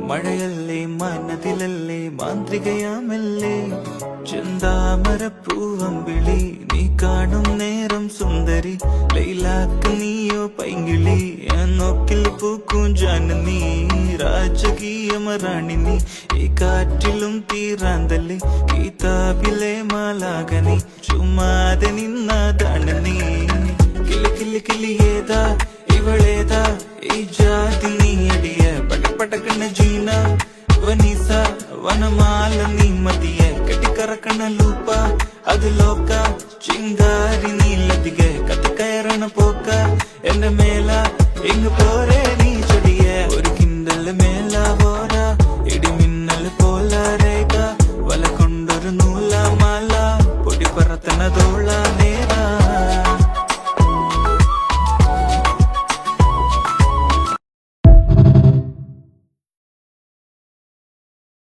മഴയല്ലേ മനതിലല്ലേ മാന്ത്രികയാമല്ലേ ചെന്താമരപ്പൂവമ്പിളി നീ കാണും നേരം സുന്ദരി ലൈലാക്ക് നീയോ പൈങ്കിളി നോക്കിൽ പൂക്കും ജാനനി രാജകീയമറാണി നീ ഈ കാറ്റിലും തീരാന്തല്ലേ കിതാബിലെ മാലാകനി ചുമ്മാതെ നിന്നതാണ് നീ കിളി കിളി കിളിയേതാ ഇവളേതാ ഈ ജാതി നീ അടിയ പടപടക്കണ ജീന വനീസ വനമാല നീ മതിയ